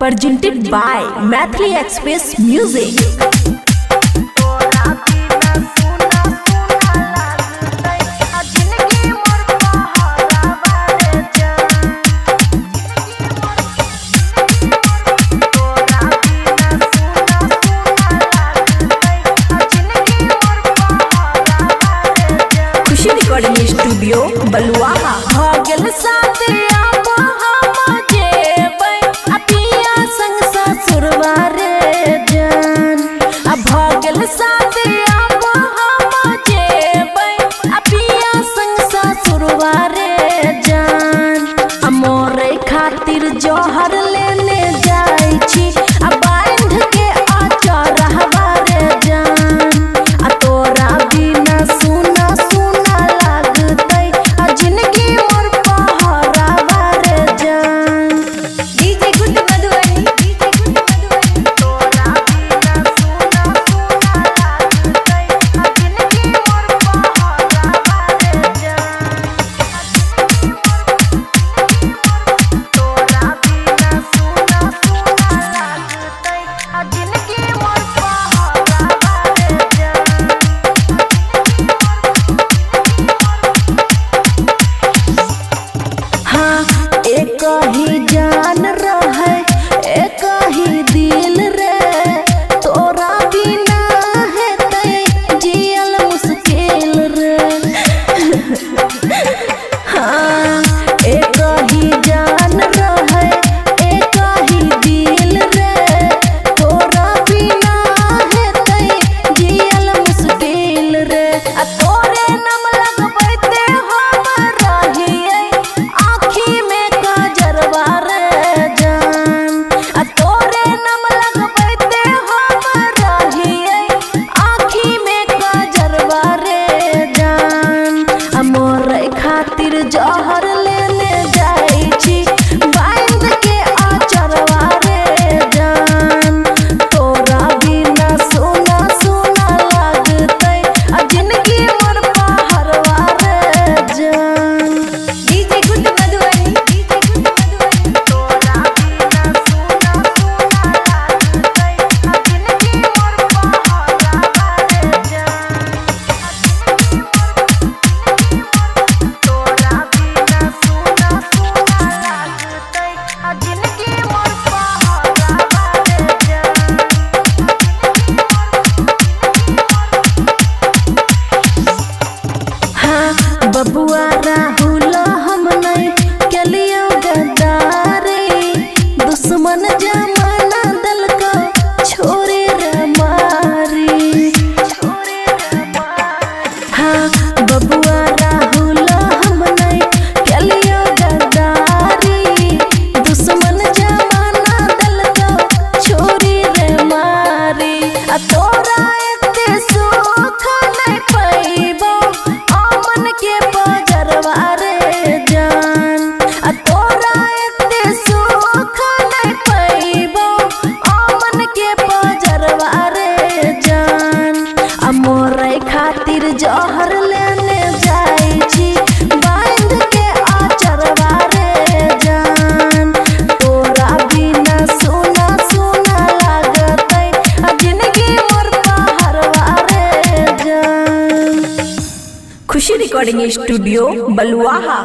presented by Mathli Express Music. Khushi recording studio Baluaha भगल साथिया खातिर जोहर लेने जाई छी आ बांध के आचार हवारे जान आ तोरा बिना सुना सुना लागतै आ जिंदगी मोर पहाड़ा बारे जान। डीजे गुड मधुबनी तोरा बिना सुना सुना लागतै आ जिंदगी मोर पहाड़ा बारे जान। एक ही जान रहे एक ही दिल रे तोरा बिना है जियल मुश्किल रे। हाँ एक ही जान रहे एक ही दिल रे तोरा बिना है जियल मुश्किल रे। आ तोरे नाम लगबैते हम रहिए आँखी में कजरवा रे जान। आ तोरे नाम लगबैते हम रहिए आँखी में कजरवा रे जान। आ मोरे खातिर जहर लेने जाई छी बांध के आचरवा रे जान। तोरा बिना सुना सुना लागतै आ जिंदगी मोर पहाड़वा रे जान। डीजे गुड मधुबनी तोरा बिना सुना सुना लागतै आ जिंदगी मोर पहाड़वा रे जान। तोरा बिना सुना सुना लागतै आ जिंदगी मोर पहाड़वा रे जान। हाँ बबुआ राहुल हम नहीं कलियो गद्दारी दुश्मन जमाना दल को छोरे रे मारी। हाँ बबुआ राहुल हम नहीं कलियो गद्दारी दुश्मन जमाना दल को छोरी रे मारी। आ तोरा एते सुख नहीं पैबो आमन के बजरवा रे जान। आ तोरा एते सुख नहीं पैबो आमन के बजरवा रे जान। आ मोरे खातिर जहर लेने जाई छी बांध के आचरवा रे जान। तोरा बिना सुना सुना लागतै आ जिंदगी मोर पहाड़वा रे जान। खुशी रिकॉर्डिंग स्टूडियो बलुआहा।